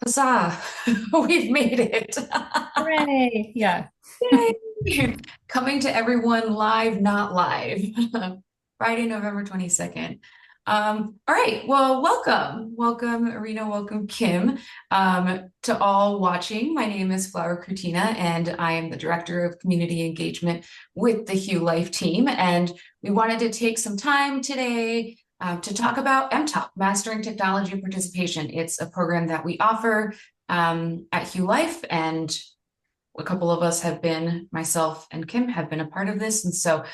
Huzzah! We've made it. Hooray. Yeah. Yay! Coming to everyone live, not live. Friday, November 22nd. All right. Well, welcome. Welcome, Arena. Welcome, Kim. To all watching, my name is Flower Crutina, and I am the Director of Community Engagement with the HueLife team. And we wanted to take some time today to talk about MToP, Mastering Technology Participation. It's a program that we offer at HueLife, and a couple of us have been, myself and Kim, have been a part of this. And so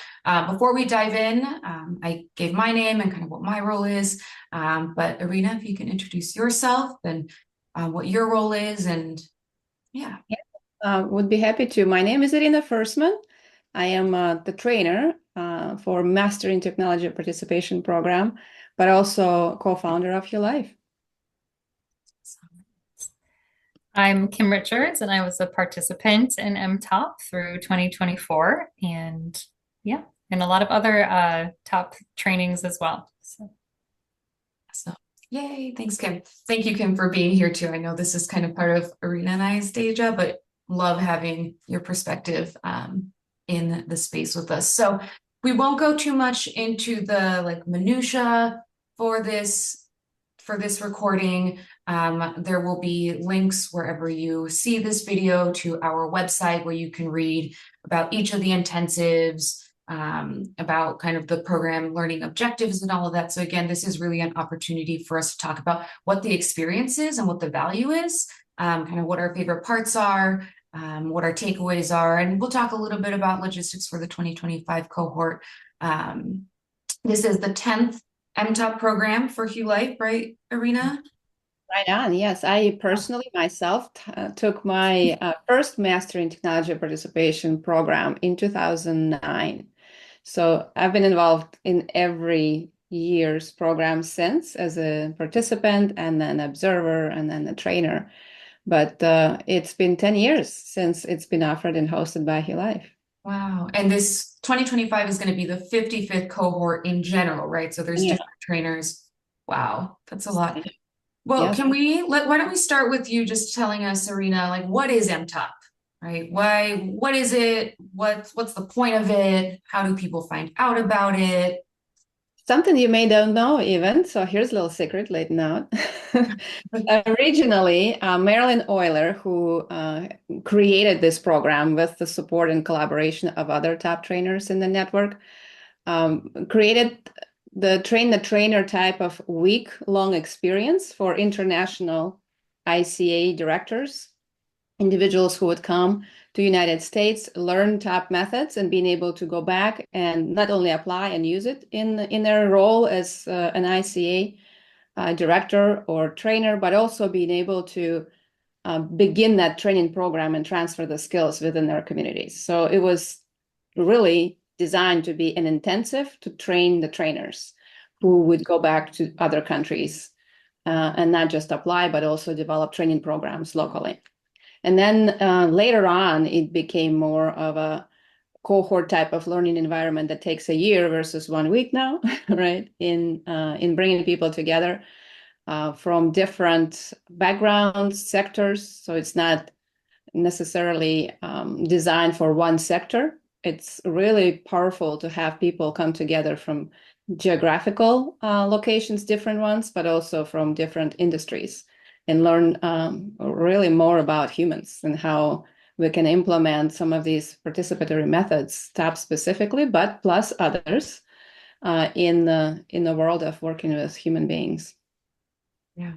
before we dive in, I gave my name and kind of what my role is. But Arena, if you can introduce yourself and what your role is, and yeah. Yeah. Would be happy to. My name is Irina Firstman. I am the trainer for Mastering Technology Participation Program, but also co-founder of HueLife. I'm Kim Richards, and I was a participant in MToP through 2024, and yeah, and a lot of other top trainings as well. So yay, thanks, Kim. Thank you, Kim, for being here too. I know this is kind of part of Arena and I's day job, but love having your perspective in the space with us. So we won't go too much into the like minutia for this recording. There will be links wherever you see this video to our website where you can read about each of the intensives, about kind of the program learning objectives and all of that. So again, this is really an opportunity for us to talk about what the experience is and what the value is, kind of what our favorite parts are, what our takeaways are, and we'll talk a little bit about logistics for the 2025 cohort. This is the 10th MToP program for HueLife, right, Arena? Right on. Yes, I personally myself took my first Master in Technology Participation program in 2009. So I've been involved in every year's program since as a participant and then observer and then a trainer. But it's been 10 years since it's been offered and hosted by HueLife. Wow. And this 2025 is going to be the 55th cohort in general, right? So there's Yeah. different trainers. Wow, that's a lot. Well, Yes. why don't we start with you just telling us, Serena, like what is MTOP, right? What is it? What's the point of it? How do people find out about it? Something you may don't know even. So here's a little secret laid out. Originally, Marilyn Euler, who created this program with the support and collaboration of other top trainers in the network, created the train the trainer type of week-long experience for international ICA directors, individuals who would come to United States, learn top methods, and being able to go back and not only apply and use it in their role as an ICA director or trainer, but also being able to begin that training program and transfer the skills within their communities. So it was really designed to be an intensive to train the trainers who would go back to other countries and not just apply, but also develop training programs locally. And then later on, it became more of a cohort type of learning environment that takes a year versus 1 week now, right? In bringing people together from different backgrounds, sectors. So it's not necessarily designed for one sector. It's really powerful to have people come together from geographical locations, different ones, but also from different industries and learn really more about humans and how we can implement some of these participatory methods, TAP specifically, but plus others in the world of working with human beings. Yeah.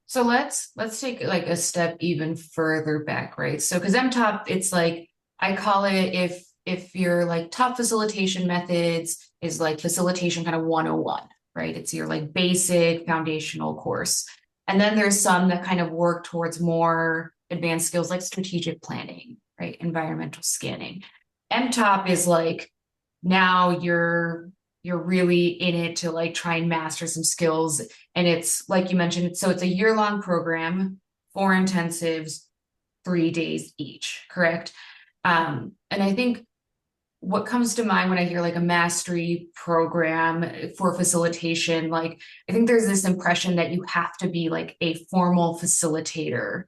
So let's take like a step even further back, right? So because MTOP, it's like I call it if your like top facilitation methods is like facilitation kind of 101, right? It's your like basic foundational course. And then there's some that kind of work towards more advanced skills like strategic planning, right? Environmental scanning. MTOP is like now you're really in it to like try and master some skills. And it's like you mentioned, so it's a year-long program, 4 intensives, 3 days each, correct? And I think what comes to mind when I hear like a mastery program for facilitation, like I think there's this impression that you have to be like a formal facilitator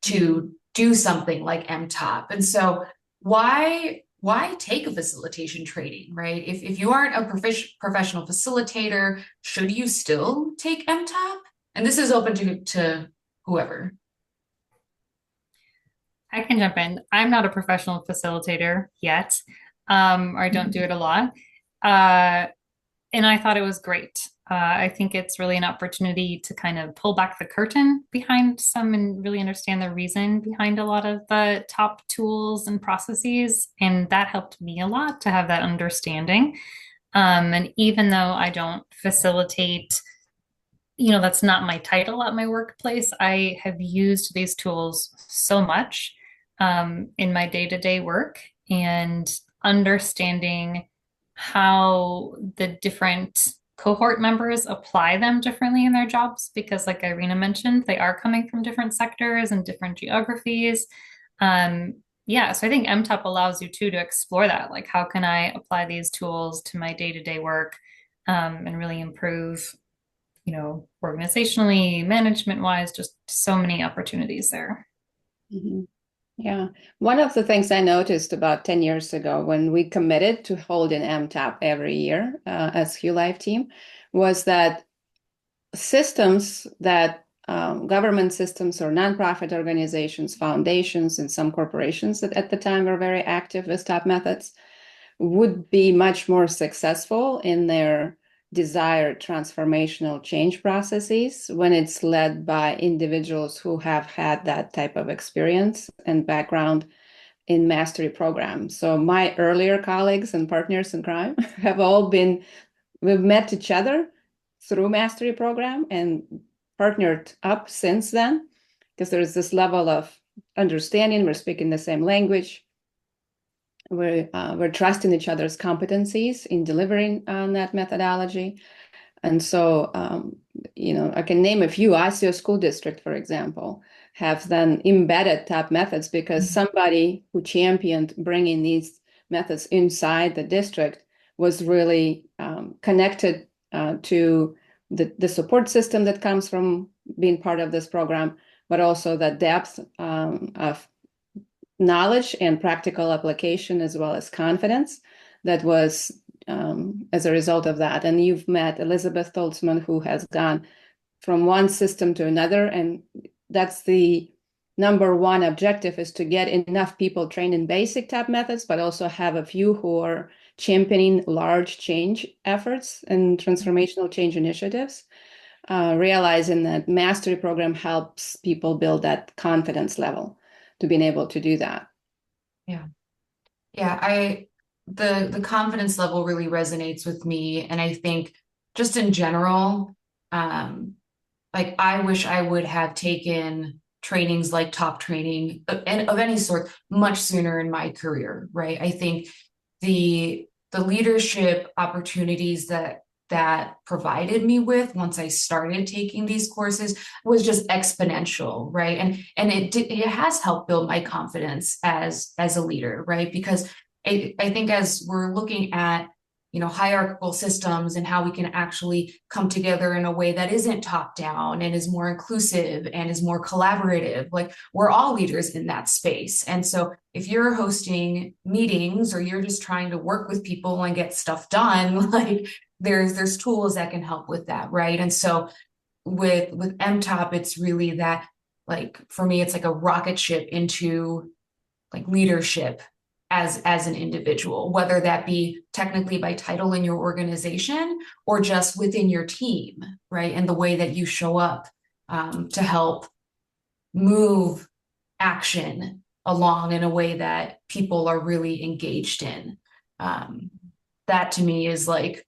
to do something like MToP. And so why take a facilitation training, right? If you aren't a professional facilitator, should you still take MToP? And this is open to whoever. I can jump in. I'm not a professional facilitator yet, or I don't do it a lot. Uh, and I thought it was great. I think it's really an opportunity to kind of pull back the curtain behind some and really understand the reason behind a lot of the top tools and processes. And that helped me a lot to have that understanding. And even though I don't facilitate, that's not my title at my workplace, I have used these tools so much in my day-to-day work and understanding how the different cohort members apply them differently in their jobs because like Irina mentioned, they are coming from different sectors and different geographies. Yeah, so I think MToP allows you too to explore that. Like, how can I apply these tools to my day-to-day work and really improve, organizationally, management-wise, just so many opportunities there. Mhm. Yeah. One of the things I noticed about 10 years ago when we committed to holding MToP every year as HueLife team was that systems that government systems or nonprofit organizations, foundations, and some corporations that at the time were very active with top methods would be much more successful in their desired transformational change processes when it's led by individuals who have had that type of experience and background in mastery programs. So my earlier colleagues and partners in crime have all we've met each other through mastery program and partnered up since then because there's this level of understanding, we're speaking the same language, we're trusting each other's competencies in delivering on that methodology. And so, I can name a few. Osseo School District, for example, have then embedded top methods because somebody who championed bringing these methods inside the district was really connected to the support system that comes from being part of this program, but also the depth of knowledge and practical application as well as confidence that was as a result of that. And you've met Elizabeth Toltzman, who has gone from one system to another. And that's the number one objective, is to get enough people trained in basic top methods, but also have a few who are championing large change efforts and transformational change initiatives, realizing that mastery program helps people build that confidence level to being able to do that. Yeah. Yeah, the confidence level really resonates with me. And I think just in general, like I wish I would have taken trainings like top training and of any sort much sooner in my career, right? I think the leadership opportunities that provided me with once I started taking these courses was just exponential, right? And it has helped build my confidence as a leader, right? Because I think as we're looking at hierarchical systems and how we can actually come together in a way that isn't top down and is more inclusive and is more collaborative. Like we're all leaders in that space. And so if you're hosting meetings or you're just trying to work with people and get stuff done, like there's tools that can help with that, right? And so with MToP, it's really that, like for me, it's like a rocket ship into like leadership as an individual, whether that be technically by title in your organization or just within your team, right? And the way that you show up to help move action along in a way that people are really engaged in. That to me is like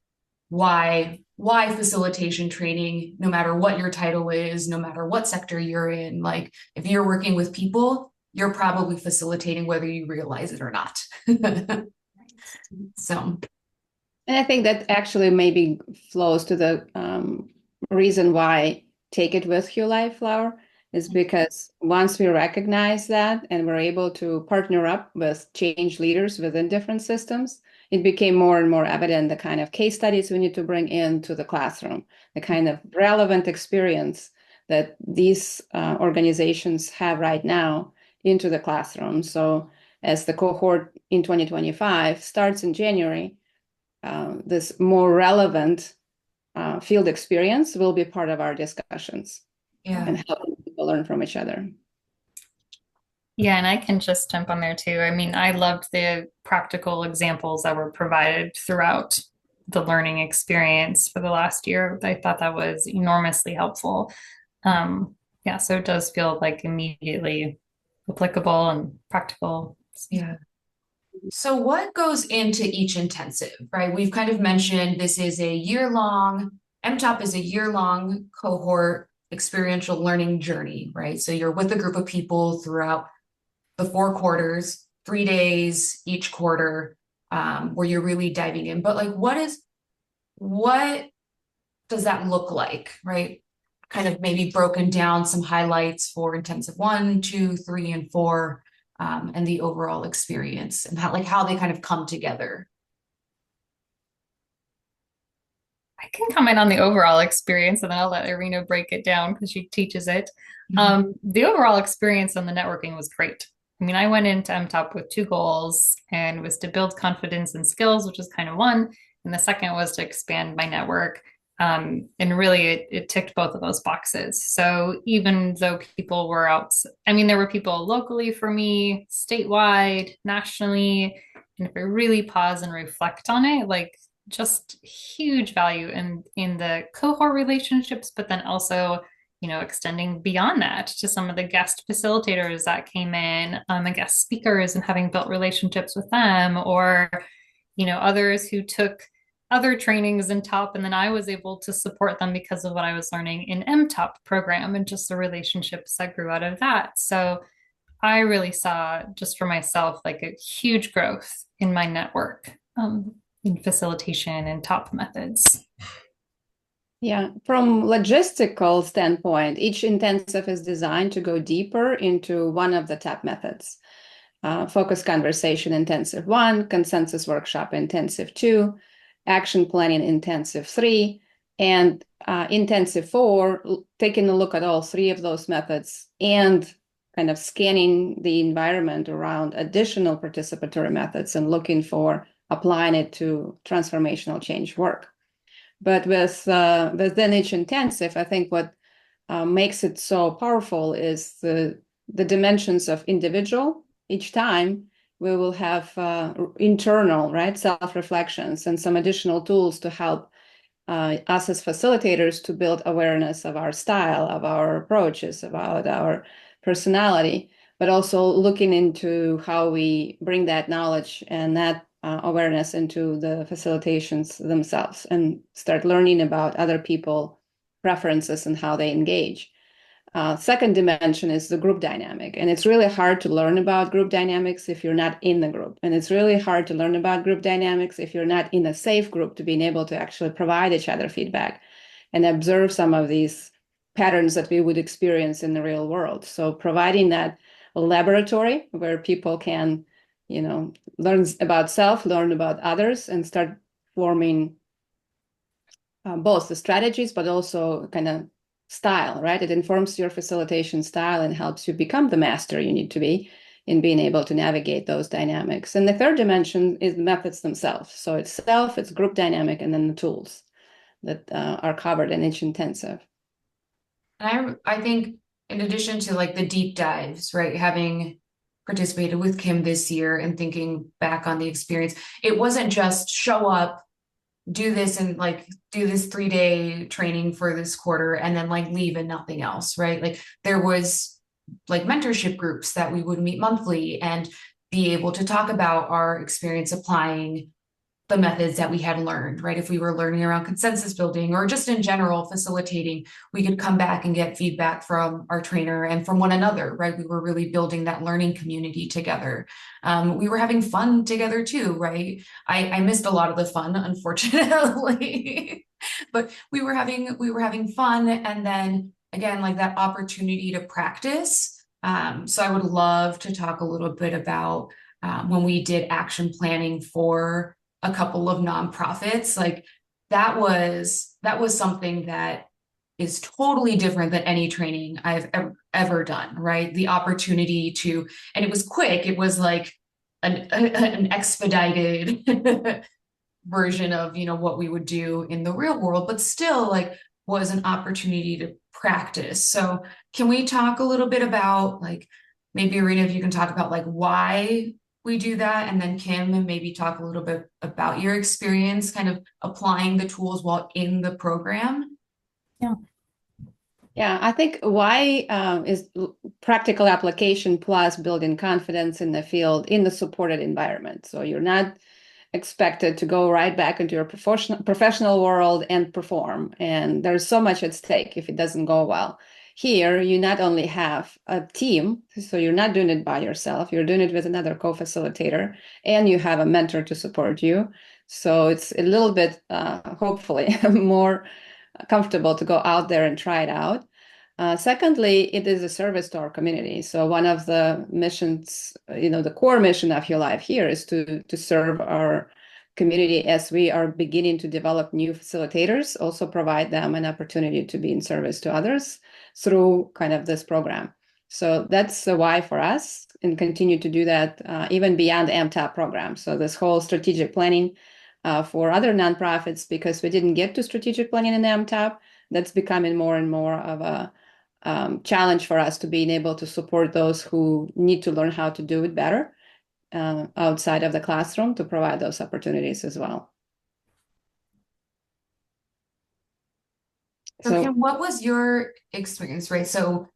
why facilitation training, no matter what your title is, no matter what sector you're in, like if you're working with people, you're probably facilitating whether you realize it or not. So, and I think that actually maybe flows to the reason why take it with HueLife, Flower, is because once we recognize that and we're able to partner up with change leaders within different systems, it became more and more evident the kind of case studies we need to bring into the classroom, the kind of relevant experience that these organizations have right now into the classroom. So as the cohort in 2025 starts in January, this more relevant field experience will be part of our discussions and helping people learn from each other. Yeah, and I can just jump on there too. I mean, I loved the practical examples that were provided throughout the learning experience for the last year. I thought that was enormously helpful. Yeah, so it does feel like immediately applicable and practical. Yeah. So what goes into each intensive, right? We've kind of mentioned this is a year-long, MToP is a year-long cohort experiential learning journey, right? So you're with a group of people throughout the 4 quarters, 3 days each quarter, where you're really diving in. But like, what does that look like, right? Kind of maybe broken down some highlights for intensive 1, 2, 3, and 4, and the overall experience and how they kind of come together. I can comment on the overall experience and then I'll let Irina break it down because she teaches it. The overall experience on the networking was great. I mean, I went into MToP with 2 goals, and it was to build confidence and skills, which is kind of one. And the second was to expand my network. And really, it ticked both of those boxes. So even though people were out, I mean, there were people locally for me, statewide, nationally. And if I really pause and reflect on it, like just huge value in the cohort relationships, but then also, you know, extending beyond that to some of the guest facilitators that came in, and guest speakers, and having built relationships with them, or, you know, others who took other trainings in TOP, and then I was able to support them because of what I was learning in MToP program and just the relationships that grew out of that. So I really saw, just for myself, like a huge growth in my network, in facilitation and TOP methods. Yeah, from logistical standpoint, each intensive is designed to go deeper into one of the TOP methods. Focus conversation intensive 1, consensus workshop intensive 2, action planning intensive 3, and intensive 4, taking a look at all 3 of those methods and kind of scanning the environment around additional participatory methods and looking for applying it to transformational change work. But within each intensive, I think what makes it so powerful is the dimensions of individual. Each time we will have internal, right, self-reflections and some additional tools to help us as facilitators to build awareness of our style, of our approaches, about our personality, but also looking into how we bring that knowledge and that awareness into the facilitations themselves and start learning about other people preferences and how they engage. Second dimension is the group dynamic. And it's really hard to learn about group dynamics if you're not in the group. And it's really hard to learn about group dynamics if you're not in a safe group to being able to actually provide each other feedback and observe some of these patterns that we would experience in the real world. So providing that laboratory where people can, you know, learn about self, learn about others, and start forming both the strategies, but also kind of style, right? It informs your facilitation style and helps you become the master you need to be in being able to navigate those dynamics. And the third dimension is methods themselves. So it's self, it's group dynamic, and then the tools that are covered in each intensive. And I think in addition to like the deep dives, right, having participated with Kim this year and thinking back on the experience, it wasn't just show up, do this and like do this 3-day training for this quarter and then like leave and nothing else, right? Like there was like mentorship groups that we would meet monthly and be able to talk about our experience applying the methods that we had learned, right? If we were learning around consensus building or just in general facilitating, we could come back and get feedback from our trainer and from one another, right? We were really building that learning community together. We were having fun together too, right? I missed a lot of the fun, unfortunately, but we were having fun, and then again, like that opportunity to practice. So I would love to talk a little bit about when we did action planning for a couple of nonprofits. Like that was something that is totally different than any training I've ever done, right? The opportunity to, and it was quick. It was like an expedited version of, you know, what we would do in the real world, but still like was an opportunity to practice. So can we talk a little bit about like maybe Irina, if you can talk about like why we do that, and then Kim, and maybe talk a little bit about your experience kind of applying the tools while in the program. Yeah. Yeah, I think why is practical application plus building confidence in the field in the supported environment. So you're not expected to go right back into your professional world and perform. And there's so much at stake if it doesn't go well. Here, you not only have a team, so you're not doing it by yourself, you're doing it with another co-facilitator, and you have a mentor to support you. So it's a little bit, hopefully, more comfortable to go out there and try it out. Secondly, it is a service to our community. So one of the missions, the core mission of HueLife here is to serve our community as we are beginning to develop new facilitators, also provide them an opportunity to be in service to others through kind of this program. So that's the why for us, and continue to do that even beyond the MToP program. So this whole strategic planning for other nonprofits, because we didn't get to strategic planning in the MToP, that's becoming more and more of a challenge for us to being able to support those who need to learn how to do it better outside of the classroom, to provide those opportunities as well. So Kim, what was your experience, right? So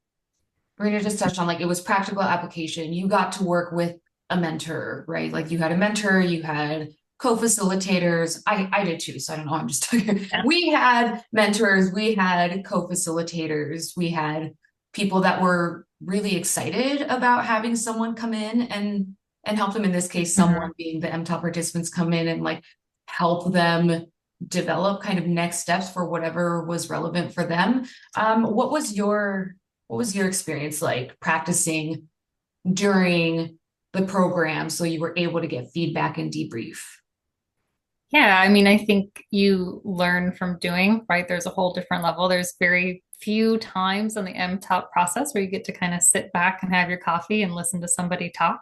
Marina just touched on like it was practical application. You got to work with a mentor, right? Like you had a mentor, you had co-facilitators. I did too, so I don't know. I'm just talking. Yeah. We had mentors, we had co-facilitators, we had people that were really excited about having someone come in and help them. In this case, someone being the MToP participants come in and like help them develop kind of next steps for whatever was relevant for them. What was your experience like practicing during the program so you were able to get feedback and debrief? Yeah, I mean, I think you learn from doing, right? There's a whole different level. There's very few times in the MToP process where you get to kind of sit back and have your coffee and listen to somebody talk.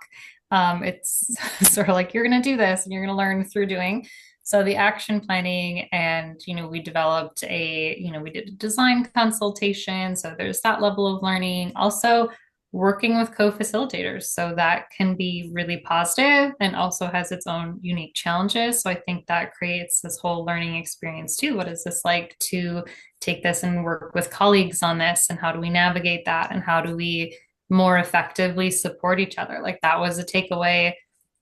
It's sort of like you're going to do this and you're going to learn through doing. So the action planning, and we developed we did a design consultation. So there's that level of learning. Also, working with co-facilitators. So that can be really positive and also has its own unique challenges. So I think that creates this whole learning experience too. What is this like to take this and work with colleagues on this? And how do we navigate that? And how do we more effectively support each other? Like that was a takeaway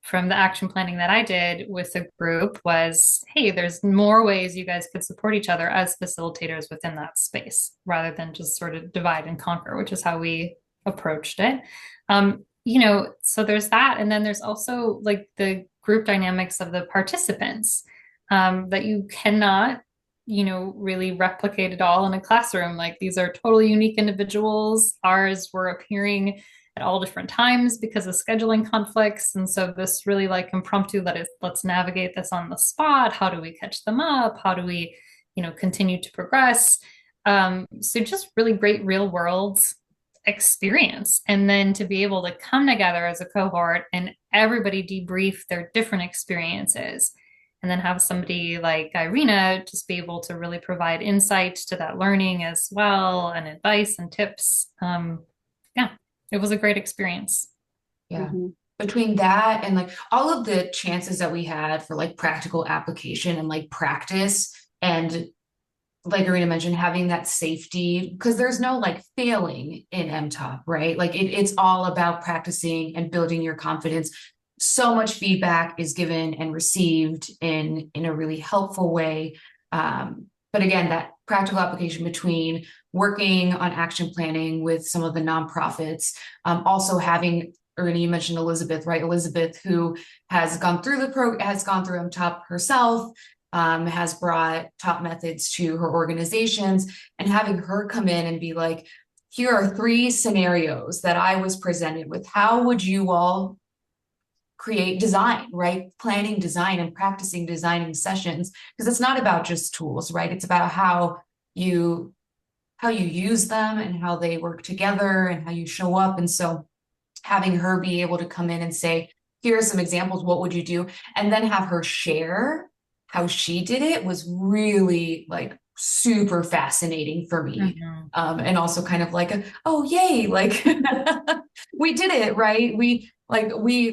from the action planning that I did with the group was, hey, there's more ways you guys could support each other as facilitators within that space rather than just sort of divide and conquer, which is how we approached it. So there's that. And then there's also like the group dynamics of the participants that you cannot, really replicate it all in a classroom. Like these are totally unique individuals. Ours were appearing at all different times because of scheduling conflicts. And so this really like impromptu, that is, let's navigate this on the spot. How do we catch them up? How do we, continue to progress? So just really great real world experience, and then to be able to come together as a cohort and everybody debrief their different experiences, and then have somebody like Irina just be able to really provide insight to that learning as well, and advice and tips. Yeah, it was a great experience. Yeah. Between that and like all of the chances that we had for like practical application and like practice, and like Irina mentioned, having that safety, because there's no like failing in MToP, right? Like it's all about practicing and building your confidence. So much feedback is given and received in a really helpful way. But again, that practical application between working on action planning with some of the nonprofits, also having, Irina, you mentioned Elizabeth, right? Elizabeth, who has gone through MToP herself, has brought top methods to her organizations, and having her come in and be like, here are 3 scenarios that I was presented with. How would you all create design, right? Planning design and practicing designing sessions, because it's not about just tools, right? It's about you how you use them and how they work together and how you show up. And so having her be able to come in and say, here are some examples, what would you do? And then have her share how she did it was really like super fascinating for me. And also kind of like, oh, yay, like we did it, right?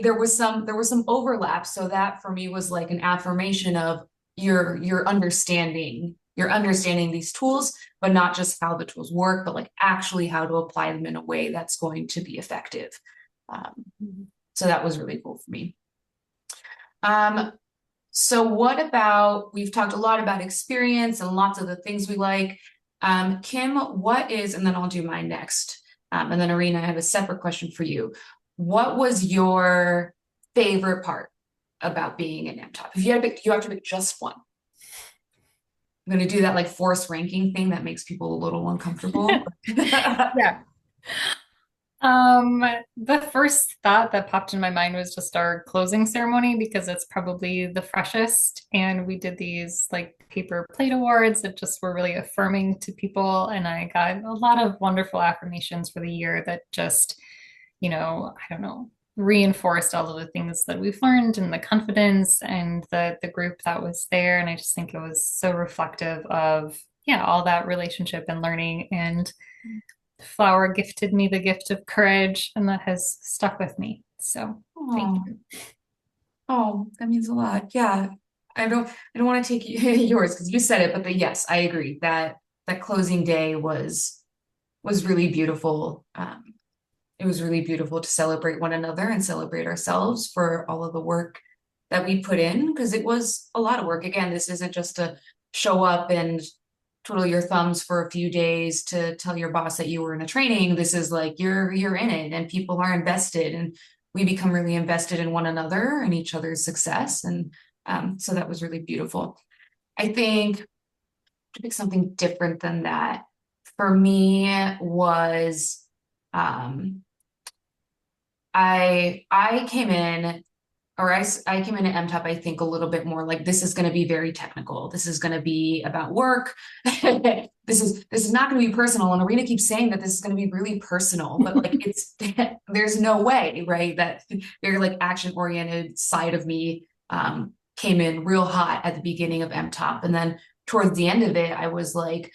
There was some overlap. So that for me was like an affirmation of your understanding these tools, but not just how the tools work, but like actually how to apply them in a way that's going to be effective. So that was really cool for me. So what about, we've talked a lot about experience and lots of the things we like. Kim, what is, and then I'll do mine next. And then Arena, I have a separate question for you. What was your favorite part about being in MToP? If you had to pick, you have to pick just one. I'm going to do that like forced ranking thing that makes people a little uncomfortable. Yeah. The first thought that popped in my mind was just our closing ceremony because it's probably the freshest. And we did these like paper plate awards that just were really affirming to people. And I got a lot of wonderful affirmations for the year that just, I don't know, reinforced all of the things that we've learned and the confidence and the group that was there. And I just think it was so reflective of, yeah, all that relationship and learning. And Flower gifted me the gift of courage, and that has stuck with me. So thank you. Oh, that means a lot. Yeah. I don't want to take yours because you said it, but yes, I agree that closing day was really beautiful. It was really beautiful to celebrate one another and celebrate ourselves for all of the work that we put in, because it was a lot of work. Again, this isn't just to show up and twiddle your thumbs for a few days to tell your boss that you were in a training. This is like you're in it, and people are invested, and we become really invested in one another and each other's success. And so that was really beautiful. I think to pick something different than that for me was I came in, or I came into MToP, I think a little bit more like this is going to be very technical. This is going to be about work. This is not going to be personal. And Arena keeps saying that this is going to be really personal, but like there's no way, right? That very like action oriented side of me came in real hot at the beginning of MToP, and then towards the end of it, I was like,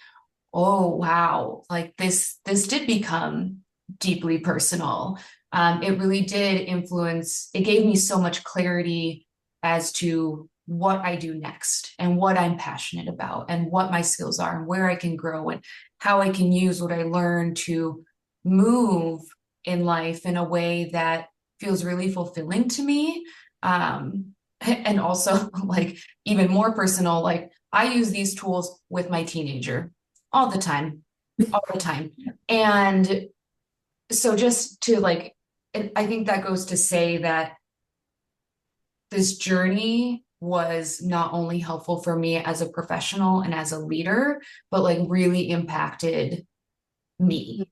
oh wow, like this did become deeply personal. It really did influence, it gave me so much clarity as to what I do next and what I'm passionate about and what my skills are and where I can grow and how I can use what I learned to move in life in a way that feels really fulfilling to me. And also like even more personal, like I use these tools with my teenager all the time. And so just to like, I think that goes to say that this journey was not only helpful for me as a professional and as a leader, but like really impacted me.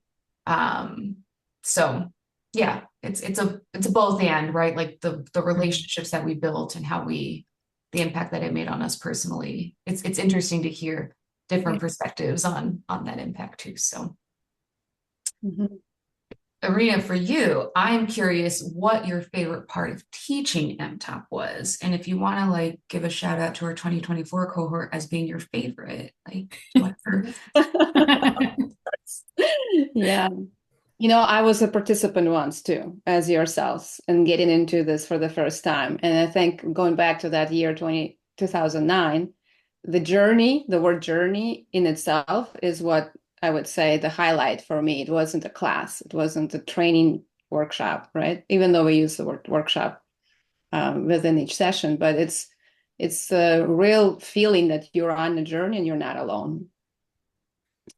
So yeah, it's a both and, right? Like the relationships that we built and the impact that it made on us personally. It's interesting to hear different perspectives on that impact too. So Arena, for you, I'm curious what your favorite part of teaching MToP was. And if you want to like give a shout out to our 2024 cohort as being your favorite, like whatever. Yeah. I was a participant once too, as yourselves, and getting into this for the first time. And I think going back to that year, 2009, the word journey in itself is what I would say the highlight for me. It wasn't a class. It wasn't a training workshop, right? Even though we use the word workshop within each session, but it's a real feeling that you're on a journey and you're not alone.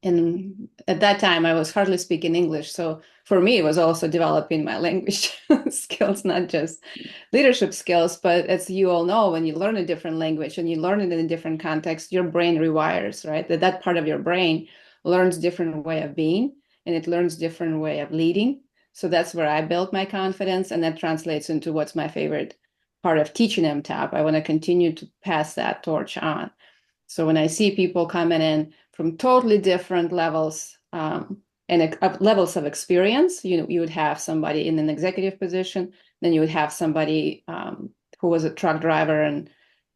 And at that time, I was hardly speaking English. So for me, it was also developing my language skills, not just leadership skills. But as you all know, when you learn a different language and you learn it in a different context, your brain rewires, right? That part of your brain learns different way of being, and it learns different way of leading. So that's where I built my confidence, and that translates into what's my favorite part of teaching MToP. I want to continue to pass that torch on. So when I see people coming in from totally different levels and levels of experience, you would have somebody in an executive position, then you would have somebody who was a truck driver and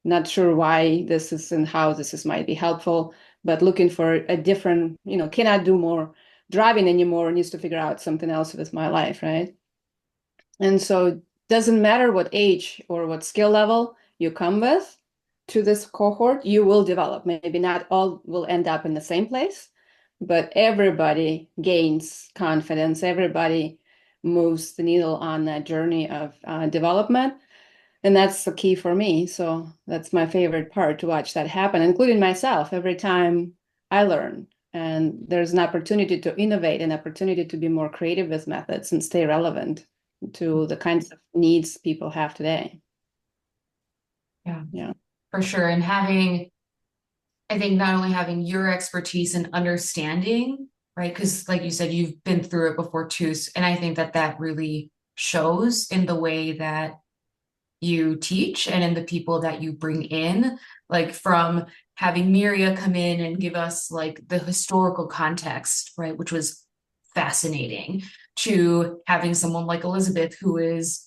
not sure why this is and how this is might be helpful, but looking for a different, cannot do more driving anymore, needs to figure out something else with my life, right? And so it doesn't matter what age or what skill level you come with to this cohort, you will develop. Maybe not all will end up in the same place, but everybody gains confidence. Everybody moves the needle on that journey of development. And that's the key for me. So that's my favorite part, to watch that happen, including myself. Every time I learn, and there's an opportunity to innovate, an opportunity to be more creative with methods and stay relevant to the kinds of needs people have today. Yeah, for sure. And I think not only having your expertise and understanding, right? Because like you said, you've been through it before too. And I think that really shows in the way that you teach and in the people that you bring in, like from having Miria come in and give us like the historical context, right? Which was fascinating, to having someone like Elizabeth, who is,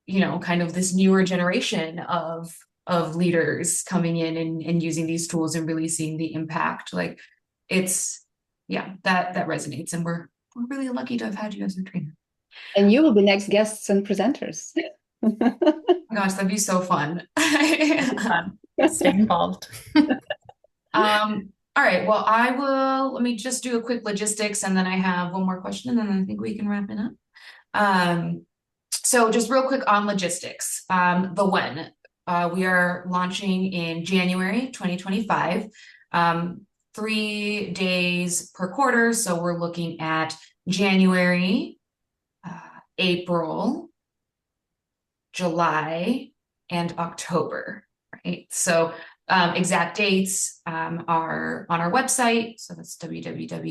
kind of this newer generation of leaders coming in and using these tools and really seeing the impact. Like it's, yeah, that resonates. And we're really lucky to have had you as a trainer. And you will be next guests and presenters. Oh my gosh, that'd be so fun. Fun. Stay involved. All right, well, let me just do a quick logistics, and then I have one more question, and then I think we can wrap it up. So just real quick on logistics. The when. We are launching in January 2025, 3 days per quarter. So we're looking at January, April, July, and October, right? So exact dates are on our website. So that's www.hue.life.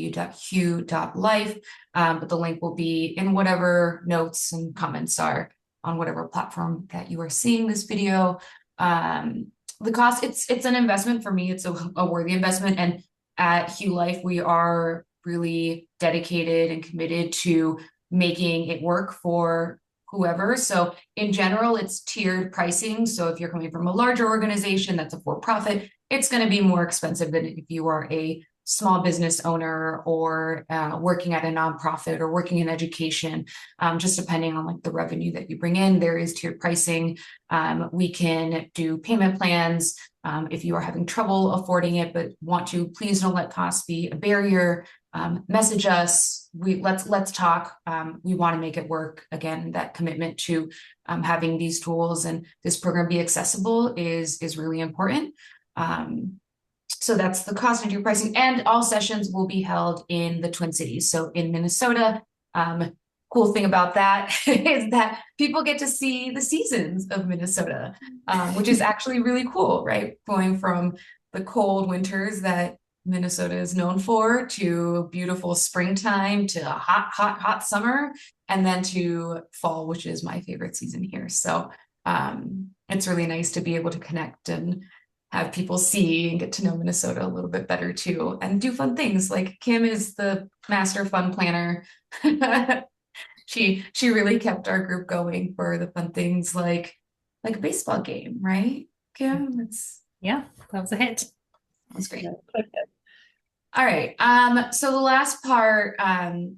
But the link will be in whatever notes and comments are on whatever platform that you are seeing this video. The cost, it's an investment for me. It's a worthy investment. And at HueLife, we are really dedicated and committed to making it work for whoever. So in general, it's tiered pricing. So if you're coming from a larger organization that's a for-profit, it's going to be more expensive than if you are a small business owner or working at a nonprofit or working in education, just depending on like the revenue that you bring in. There is tiered pricing. We can do payment plans. If you are having trouble affording it, but want to, please don't let cost be a barrier. Message us. Let's talk. We want to make it work. Again, that commitment to having these tools and this program be accessible is really important. So that's the cost and your pricing, and all sessions will be held in the Twin Cities. So in Minnesota. Cool thing about that is that people get to see the seasons of Minnesota, which is actually really cool, right? Going from the cold winters that Minnesota is known for to beautiful springtime to a hot summer, and then to fall, which is my favorite season here. So it's really nice to be able to connect and have people see and get to know Minnesota a little bit better too, and do fun things. Like Kim is the master fun planner. She really kept our group going for the fun things like a baseball game, right, Kim? Yeah, that was a hit. That was great. All right. So the last part,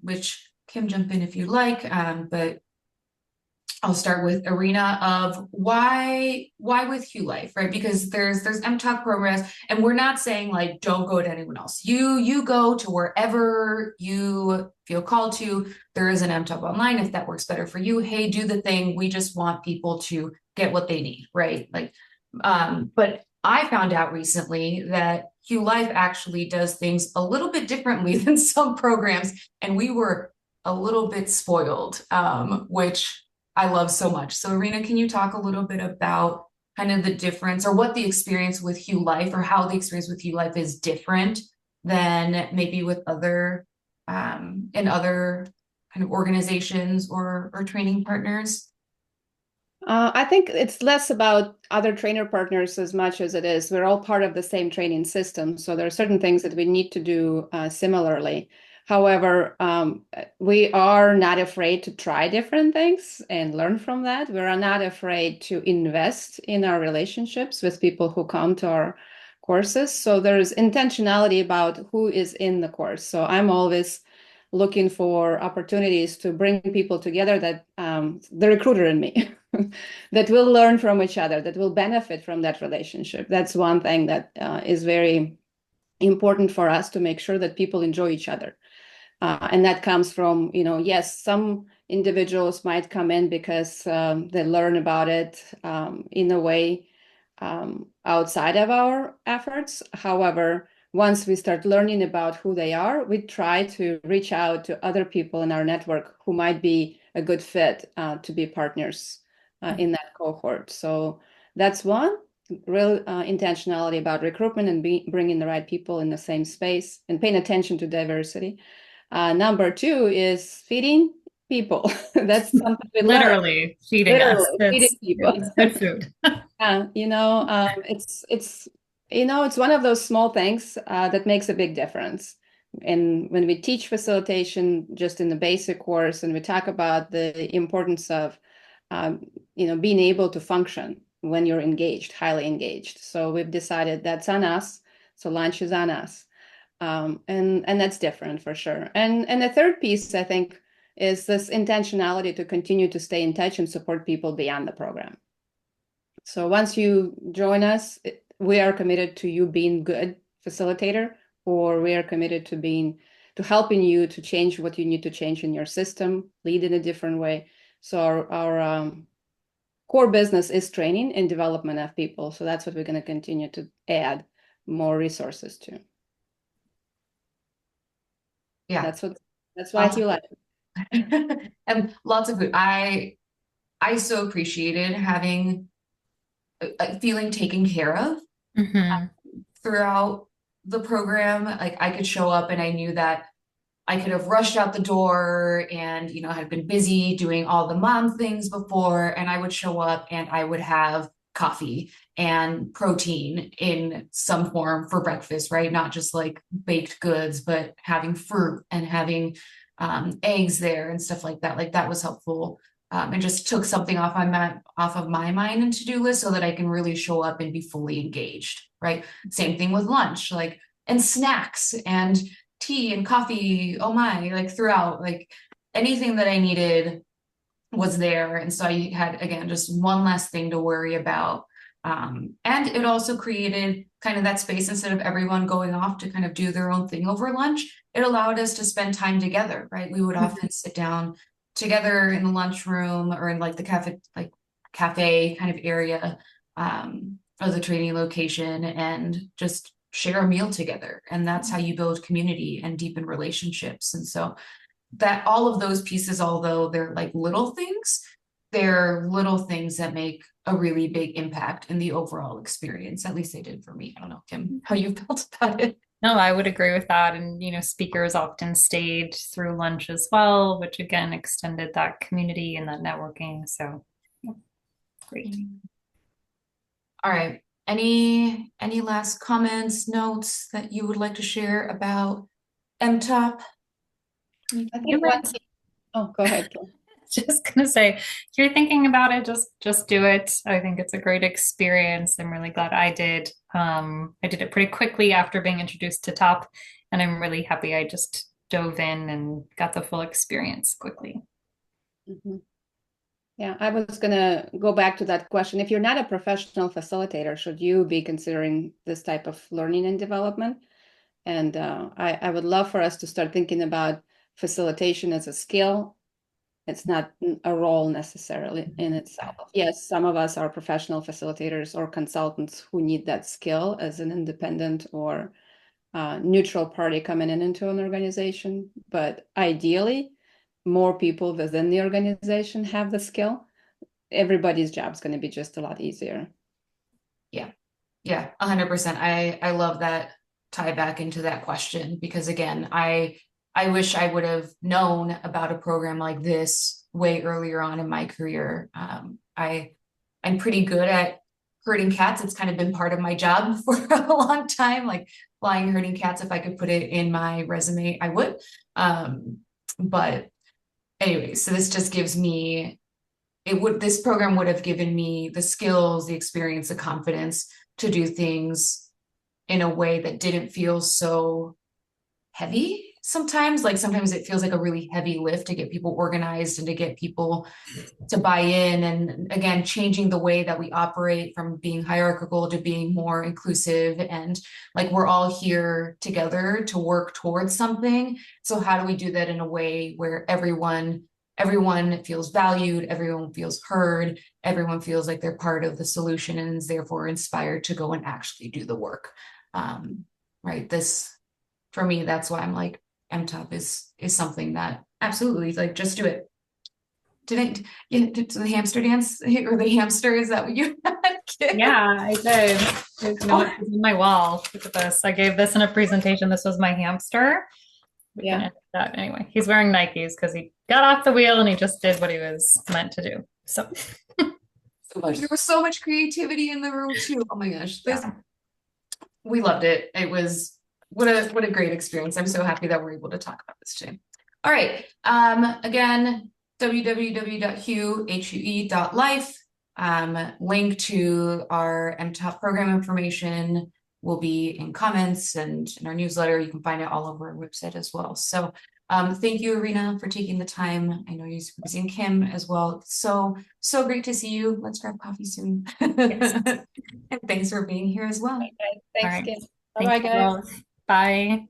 which Kim, jump in if you like, but I'll start with arena of why with HueLife, right? Because there's MToP programs, and we're not saying like don't go to anyone else. You go to wherever you feel called to. There is an MToP online if that works better for you. Hey, do the thing. We just want people to get what they need, right? Like, but I found out recently that HueLife actually does things a little bit differently than some programs, and we were a little bit spoiled, which I love so much. So, Irina, can you talk a little bit about kind of the difference or what the experience with HueLife or how the experience with HueLife is different than maybe with other in other kind of organizations or training partners? I think it's less about other trainer partners as much as it is we're all part of the same training system. So there are certain things that we need to do similarly. However, we are not afraid to try different things and learn from that. We're not afraid to invest in our relationships with people who come to our courses. So there's intentionality about who is in the course. So I'm always looking for opportunities to bring people together that the recruiter and me that will learn from each other, that will benefit from that relationship. That's one thing that is very important for us to make sure that people enjoy each other. And that comes from, yes, some individuals might come in because they learn about it in a way outside of our efforts. However, once we start learning about who they are, we try to reach out to other people in our network who might be a good fit to be partners in that cohort. So that's one real intentionality about recruitment and bringing the right people in the same space and paying attention to diversity. Number two is feeding people. That's something we Literally feeding us. literally feeding people. It's good food. It's one of those small things that makes a big difference. And when we teach facilitation just in the basic course, and we talk about the importance of, being able to function when you're engaged, highly engaged. So we've decided that's on us. So lunch is on us. And that's different for sure. And the third piece, I think, is this intentionality to continue to stay in touch and support people beyond the program. So once you join us, we are committed to you being good facilitator, or we are committed to helping you to change what you need to change in your system, lead in a different way. So our core business is training and development of people. So that's what we're going to continue to add more resources to. Yeah, that's why HueLife. and lots of food. I so appreciated having feeling taken care of throughout the program. Like I could show up and I knew that I could have rushed out the door and, had been busy doing all the mom things before, and I would show up and I would have coffee and protein in some form for breakfast, right? Not just like baked goods, but having fruit and having eggs there and stuff like that. Like that was helpful. And just took something off of my mind and to-do list so that I can really show up and be fully engaged, right? Same thing with lunch, like, and snacks and tea and coffee. Oh my, like throughout, like anything that I needed was there. And so I had, again, just one less thing to worry about. And it also created kind of that space instead of everyone going off to kind of do their own thing over lunch. It allowed us to spend time together, right? We would often sit down together in the lunchroom or in like the cafe kind of area of the training location and just share a meal together. And that's how you build community and deepen relationships. And so that all of those pieces, although they're like little things, they're little things that make a really big impact in the overall experience. At least they did for me. I don't know, Kim, how you felt about it. No, I would agree with that. And, speakers often stayed through lunch as well, which again extended that community and that networking. So, yeah, great. All right. Any last comments, notes that you would like to share about MToP? I think oh, go ahead, Kim. Just gonna say, if you're thinking about it, just do it. I think it's a great experience. I'm really glad I did. I did it pretty quickly after being introduced to TOP, and I'm really happy I just dove in and got the full experience quickly. Yeah, I was gonna go back to that question. If you're not a professional facilitator, should you be considering this type of learning and development? And I would love for us to start thinking about facilitation as a skill. It's not a role necessarily in itself. Yes, some of us are professional facilitators or consultants who need that skill as an independent or neutral party coming into an organization. But ideally, more people within the organization have the skill, everybody's job is going to be just a lot easier. Yeah, 100%. I love that tie back into that question because again, I wish I would have known about a program like this way earlier on in my career. I'm pretty good at herding cats. It's kind of been part of my job for a long time, like flying herding cats. If I could put it in my resume, I would. But anyway, so this just gives me this program would have given me the skills, the experience, the confidence to do things in a way that didn't feel so heavy sometimes. Like sometimes it feels like a really heavy lift to get people organized and to get people to buy in. And again, changing the way that we operate from being hierarchical to being more inclusive. And like we're all here together to work towards something. So how do we do that in a way where everyone feels valued, everyone feels heard, everyone feels like they're part of the solution and is therefore inspired to go and actually do the work. Right. This, for me, that's why I'm like, MToP is something that absolutely like just do it. Did the hamster dance or the hamster? Is that what you had? Yeah, I did. You know, it's on my wall. Look at this. I gave this in a presentation. This was my hamster. We can edit that anyway. He's wearing Nikes because he got off the wheel and he just did what he was meant to do. So there was so much creativity in the room too. Oh my gosh. Yeah. We loved it. It was what a great experience. I'm so happy that we're able to talk about this today. All right. Again, www.hue.life. Link to our MToP program information will be in comments and in our newsletter. You can find it all over our website as well. So thank you, Irina, for taking the time. I know you're super busy, and Kim as well. So great to see you. Let's grab coffee soon. Yes. And thanks for being here as well. Okay. Thanks, All right. Kim. Thank Bye-bye, you guys. both. Bye.